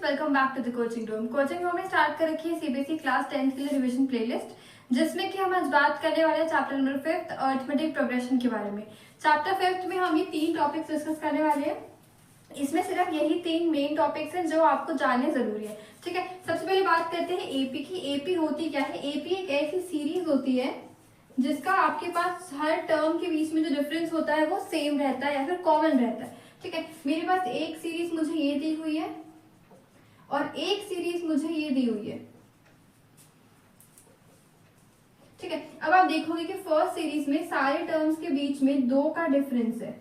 Welcome back to the coaching room. Coaching room में start कर रखी है सीबीएसई क्लास 10th के लिए रिवीजन प्लेलिस्ट, जिसमें कि हम आज बात करने वाले हैं चैप्टर नंबर 5 अरिथमेटिक प्रोग्रेशन के बारे में। चैप्टर 5 में हम ये 3 टॉपिक्स डिस्कस करने वाले हैं। इसमें सिर्फ यही 3 मेन टॉपिक्स हैं जो आपको जानने जरूरी है। ठीक है, सबसे पहले बात करते हैं एपी की। एपी होती क्या है? एपी एक ऐसी सीरीज होती है जिसका आपके पास हर टर्म के बीच में जो डिफरेंस होता है वो सेम रहता है या फिर कॉमन रहता है। ठीक है, मेरे पास एक सीरीज मुझे ये दी हुई है और एक सीरीज मुझे ये दी हुई है। ठीक है, अब आप देखोगे कि फर्स्ट सीरीज में सारे टर्म्स के बीच में 2 का डिफरेंस है।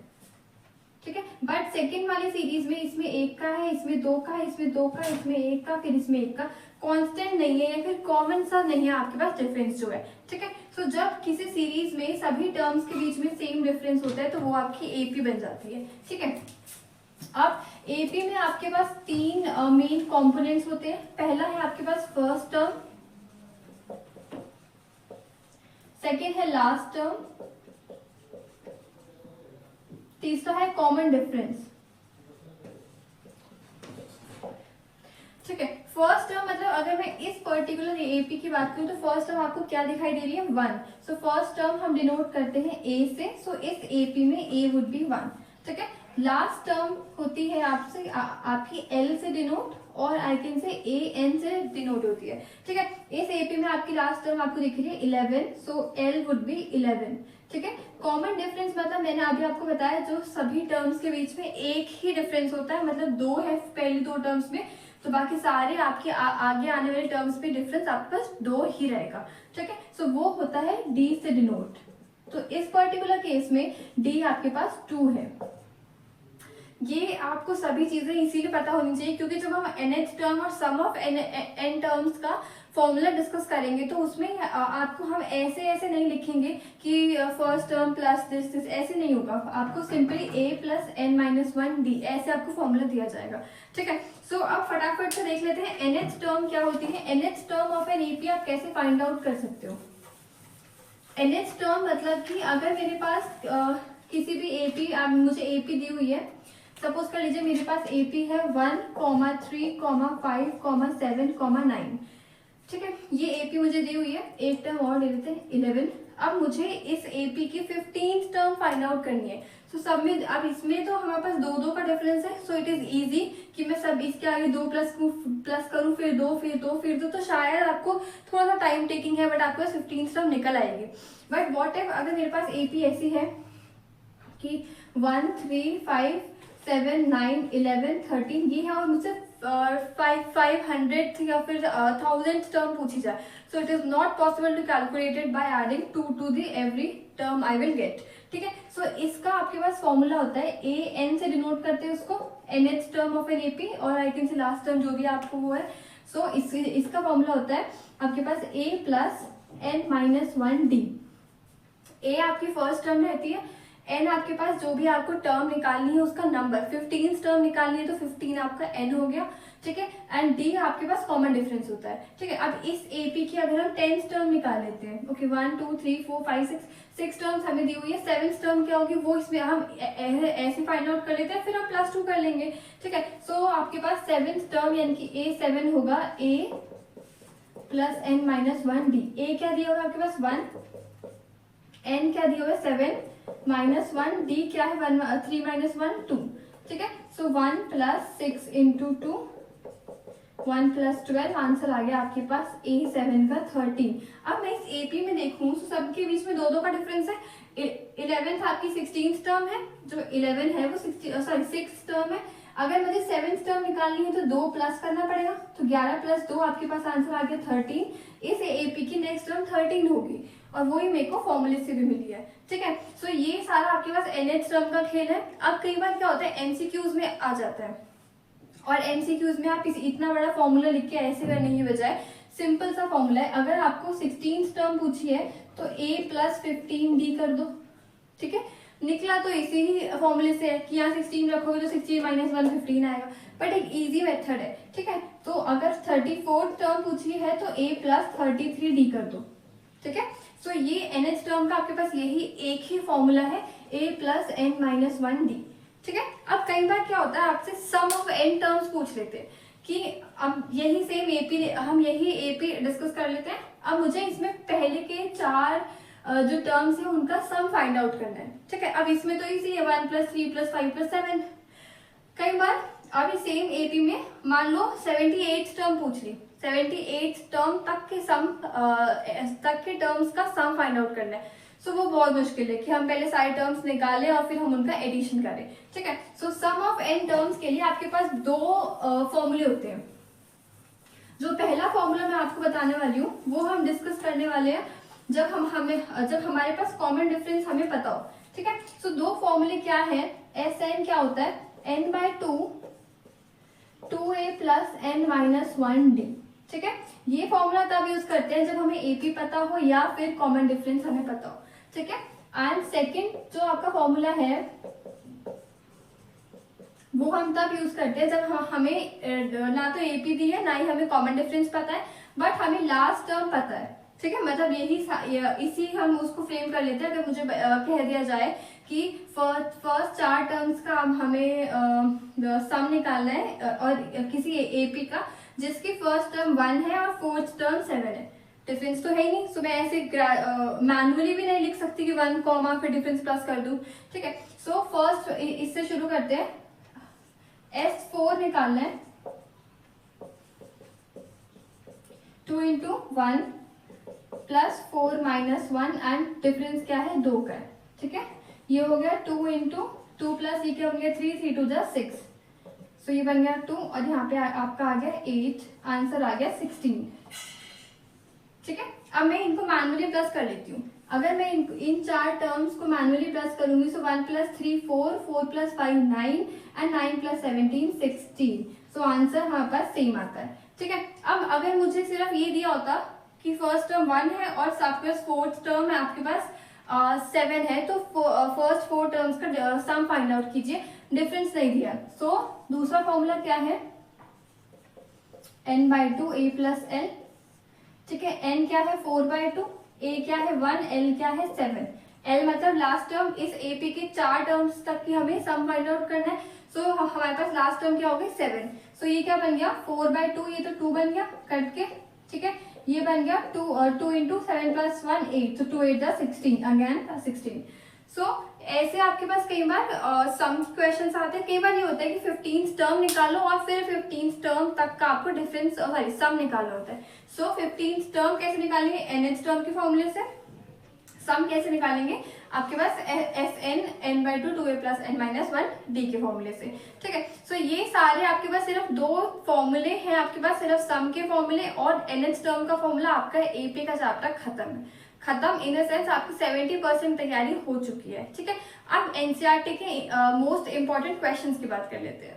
ठीक है, बट सेकेंड वाली सीरीज में इसमें 1 का है, इसमें 2 का है, इसमें 2 का, इसमें 1 का, फिर इसमें 1 का। कांस्टेंट नहीं है या फिर कॉमन सा नहीं है आपके पास डिफरेंस जो है। ठीक है, सो जब किसी सीरीज में सभी टर्म्स के बीच में सेम डिफरेंस होता है तो वो आपकी एपी बन जाती है। ठीक है, अब एपी में आपके पास 3 मेन कंपोनेंट्स होते हैं। पहला है आपके पास फर्स्ट टर्म, सेकेंड है लास्ट टर्म, तीसरा है कॉमन डिफरेंस। ठीक है, फर्स्ट टर्म मतलब अगर मैं इस पर्टिकुलर एपी की बात करूं तो फर्स्ट टर्म आपको क्या दिखाई दे रही है? 1। सो फर्स्ट टर्म हम डिनोट करते हैं ए से, सो इस एपी में ए वुड बी 1। ठीक है, लास्ट टर्म होती है आपसे आपकी एल से डिनोट और आई कैन से ए एन से डिनोट होती है। ठीक है, इस एपी में आपकी लास्ट टर्म आपको दिख रही है 11, सो एल वुड बी 11। ठीक है, कॉमन डिफरेंस मतलब मैंने अभी आपको बताया जो सभी टर्म्स के बीच में एक ही डिफरेंस होता है, मतलब 2 है पहली 2 टर्म्स में, तो बाकी सारे आपके आगे आने वाले टर्म्स में डिफरेंस आपके पास 2 ही रहेगा। ठीक है, सो वो होता है डी से डिनोट। तो इस पर्टिकुलर केस में डी आपके पास 2 है। ये आपको सभी चीजें इसीलिए पता होनी चाहिए क्योंकि जब हम एनएच टर्म और सम ऑफ एन टर्म्स का फॉर्मूला डिस्कस करेंगे तो उसमें आपको हम ऐसे नहीं लिखेंगे कि फर्स्ट टर्म प्लस दिस ऐसे नहीं होगा। आपको सिंपली ए प्लस एन माइनस 1 डी ऐसे आपको फॉर्मूला दिया जाएगा। ठीक है, सो अब फटाफट से देख लेते हैं एनएच टर्म क्या होती है। NH term of an AP आप कैसे फाइंड आउट कर सकते हो? एनएच टर्म मतलब कि अगर मेरे पास किसी भी एपी मुझे एपी दी हुई है, सपोज कर लीजिए मेरे पास एपी है 1, 3, 5, 7, 9। ठीक है, ये एपी मुझे दी हुई है। एक टर्म और ले लेते हैं 11। अब मुझे इस एपी की 15th टर्म फाइंड आउट करनी है। सो सब में अब इसमें तो हमारे पास 2 का डिफरेंस है, सो इट इज इजी कि मैं सब इसके आगे 2 प्लस करूं, फिर 2 फिर 2 फिर 2, तो शायद आपको थोड़ा सा टाइम टेकिंग है बट आपको 15th टर्म निकल आएगी। बट वॉट इफ अगर मेरे पास एपी ऐसी है कि 1, 3, 5, 7, 9, 11, 13 ये है और मुझसे 500 या फिर 1000 टर्म पूछी जाए, so it is not possible to calculated by adding 2 to the every term I will get. ठीक है, सो इसका आपके पास फॉर्मूला होता है ए एन से डिनोट करते हैं उसको, nth term of an AP, और I can say last term जो भी आपको वो है। सो इसका फॉर्मूला होता है आपके पास ए प्लस एन माइनस 1 डी। ए आपकी फर्स्ट टर्म रहती है, एन आपके पास जो भी आपको टर्म निकालनी है उसका नंबर, 15 टर्म निकालनी है तो 15 आपका एन हो गया। ठीक है, एंड डी आपके पास कॉमन डिफरेंस होता है। ठीक है, अब इस एपी की अगर हम 10th टर्म निकाल लेते हैं, ओके 1, 2, 3, 4, 5, 6 टर्म्स हमें दी हुई है। 7th टर्म क्या होगी वो इसमें हम ऐसे फाइंड आउट कर लेते हैं, फिर हम +2 कर लेंगे। ठीक है, सो आपके पास 7th टर्म यानी कि A7 होगा, ए प्लस एन माइनस 1 डी। ए क्या दिया होगा आपके पास 1, एन क्या दिया हुआ है 7 माइनस 1, डी क्या है 3 माइनस 1 2। ठीक है, सो 1 प्लस 6 इंटू 2 1 प्लस 12, आंसर आ गया आपके पास A7 का 13। अब मैं इस एपी में देखूं तो सबके बीच में 2 का डिफरेंस है। 11th आपकी 16th टर्म है, जो 11 है वो 6th टर्म है। अगर मुझे 7th टर्म निकालनी है तो 2 प्लस करना पड़ेगा, तो 11 प्लस 2 आपके पास आंसर आ गया 13। इस एपी की नेक्स्ट टर्म 13 होगी और वही मेरे को फॉर्मूले से भी मिली है। ठीक है, सो ये सारा आपके पास एनएच टर्म का खेल है। अब कई बार क्या होता है एमसीक्यूज में आ जाता है, और एमसीक्यूज में आप इतना बड़ा फॉर्मूला लिख के ऐसे करने की बजाय सिंपल सा फॉर्मूला है। अगर आपको 16th टर्म पूछी है तो a प्लस 15 डी कर दो। ठीक है, निकला तो इसी ही फॉर्मूले से है कि यहाँ 16 रखोगे तो 16 माइनस 1 15 आएगा, बट एक इजी मेथड है। ठीक है, तो अगर 34th टर्म पूछी है तो a प्लस 33 डी कर दो। ठीक है, सो ये एनएच टर्म का आपके पास यही एक ही फॉर्मूला है, a plus n minus 1 d. ठीक है, अब कई बार क्या होता है आपसे सम ऑफ एन टर्म्स पूछ लेते हैं कि अब यही सेम एपी, हम यही एपी डिस्कस कर लेते हैं। अब मुझे इसमें पहले के 4 जो टर्म्स है उनका सम फाइंड आउट करना है, ठीक है। अब इसमें तो इजी है, 1 + 3 + 5 + 7। कई बार अभी सेम एपी में मान लो 78 टर्म पूछ ली, 78 टर्म तक के टर्म्स का सम फाइंड आउट करना है। सो वो बहुत मुश्किल है कि हम पहले सारे टर्म्स निकालें और फिर हम उनका एडिशन करें, ठीक है। सो सम ऑफ n टर्म्स के लिए आपके पास 2 फॉर्मूले होते हैं। जो पहला फॉर्मूला मैं आपको बताने वाली हूँ वो हम डिस्कस करने वाले हैं जब हमारे पास कॉमन डिफरेंस हमें पता हो, ठीक है। सो 2 फॉर्मूले क्या है, Sn क्या होता है, n/2 2a + n-1d, ठीक है। ये फॉर्मूला तब यूज करते हैं जब हमें एपी पता हो या फिर कॉमन डिफरेंस हमें पता हो, ठीक है। एंड सेकंड जो आपका फॉर्मूला है वो हम तब यूज करते हैं जब हमें ना तो एपी दी है ना ही हमें कॉमन डिफरेंस पता है, बट हमें लास्ट टर्म पता है, ठीक है। मतलब इसी हम उसको फ्रेम कर लेते हैं। अगर मुझे कह दिया जाए कि फर्स्ट 4 टर्म्स का हमें सम निकालना है और किसी एपी का जिसकी फर्स्ट टर्म 1 है और फोर्थ टर्म 7 है, डिफरेंस तो है ही नहीं। सो मैं ऐसे मैनुअली भी नहीं लिख सकती कि 1 कॉमा फिर डिफरेंस प्लस कर दूं, ठीक है। सो फर्स्ट इससे शुरू करते हैं, S4 निकालना है, 2 × 1 + 4 - 1 एंड डिफरेंस क्या है 2 का है, ठीक है। ये हो गया 2 × 2 + ये क्या बन गया 3, 3 × 2 = 6। सो ये बन गया 2 और यहाँ पे आपका आ गया 8, आंसर आ गया 16, ठीक है। अब मैं इनको मैनुअली प्लस कर लेती हूँ। अगर मैं इन 4 टर्म्स को मैनुअली प्लस करूंगी सो 1 + 3 4, 4 + 5 9 एंड 9 + 17 16। सो आंसर हमारे पास सेम आता है, ठीक है। अब अगर मुझे सिर्फ ये दिया होता कि फर्स्ट टर्म 1 है और आपके पास फोर्थ टर्म है आपके पास 7 है, तो फर्स्ट 4 टर्म्स का सम फाइंड आउट कीजिए, डिफरेंस नहीं दिया। सो दूसरा फॉर्मूला क्या है, n/2 a + l, ठीक है। n क्या है 4/2, a क्या है 1, l क्या है 7। l मतलब लास्ट टर्म, इस एपी के 4 टर्म्स तक की हमें सम फाइंड आउट करना है। सो हमारे पास लास्ट टर्म क्या हो गई 7। सो ये क्या बन गया 4/2, ये तो 2 बन गया कट के, ठीक है। ये बन गया 2 × 7 + 1 8, तो 2 × 8 = 16, अगेन 16। सो ऐसे आपके पास कई बार सम क्वेश्चंस आते हैं। कई बार ये होता है कि 15 टर्म निकालो और फिर 15 टर्म तक का आपको डिफरेंस सॉरी सम निकालना होता है। सो 15 टर्म कैसे निकालेंगे, nth टर्म के फॉर्मूले से। सम कैसे निकालेंगे, आपके पास Sn n/2 2a + n-1d के फॉर्मूले से, ठीक है। सो ये सारे आपके पास सिर्फ 2 फॉर्मूले हैं, आपके पास सिर्फ सम के फॉर्मूले और nth टर्म का फॉर्मूला। आपका एपी का चैप्टर खत्म इन द सेंस आपकी 70% तैयारी हो चुकी है, ठीक है। अब एनसीईआरटी के मोस्ट इंपॉर्टेंट क्वेश्चंस की बात कर लेते हैं।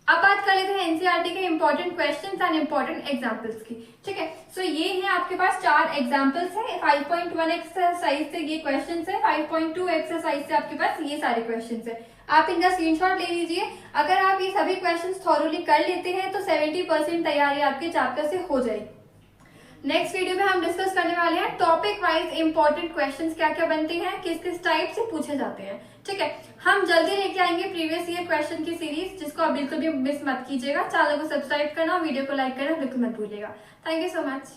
अब बात कर लेते हैं एनसीईआरटी के important questions and important examples की, ठीक है। सो ये है आपके पास 4 एग्जांपल्स है। 5.1 एक्सरसाइज से ये क्वेश्चंस है, 5.2 एक्सरसाइज से आपके पास ये सारे क्वेश्चंस है। आप इनका स्क्रीनशॉट ले लीजिए। अगर आप ये सभी क्वेश्चंस थॉरोली कर लेते हैं तो 70% तैयारी आपके चैप्टर से हो जाएगी। नेक्स्ट वीडियो में हम डिस्कस करने वाले हैं टॉपिक वाइज इंपॉर्टेंट क्वेश्चंस क्या क्या बनते हैं, किस किस टाइप से पूछे जाते हैं, ठीक है। हम जल्दी लेके आएंगे प्रीवियस ईयर क्वेश्चन की सीरीज, जिसको आप बिल्कुल भी मिस मत कीजिएगा। चैनल को सब्सक्राइब करना, वीडियो को लाइक करना बिल्कुल मत भूलिएगा। Thank you so much.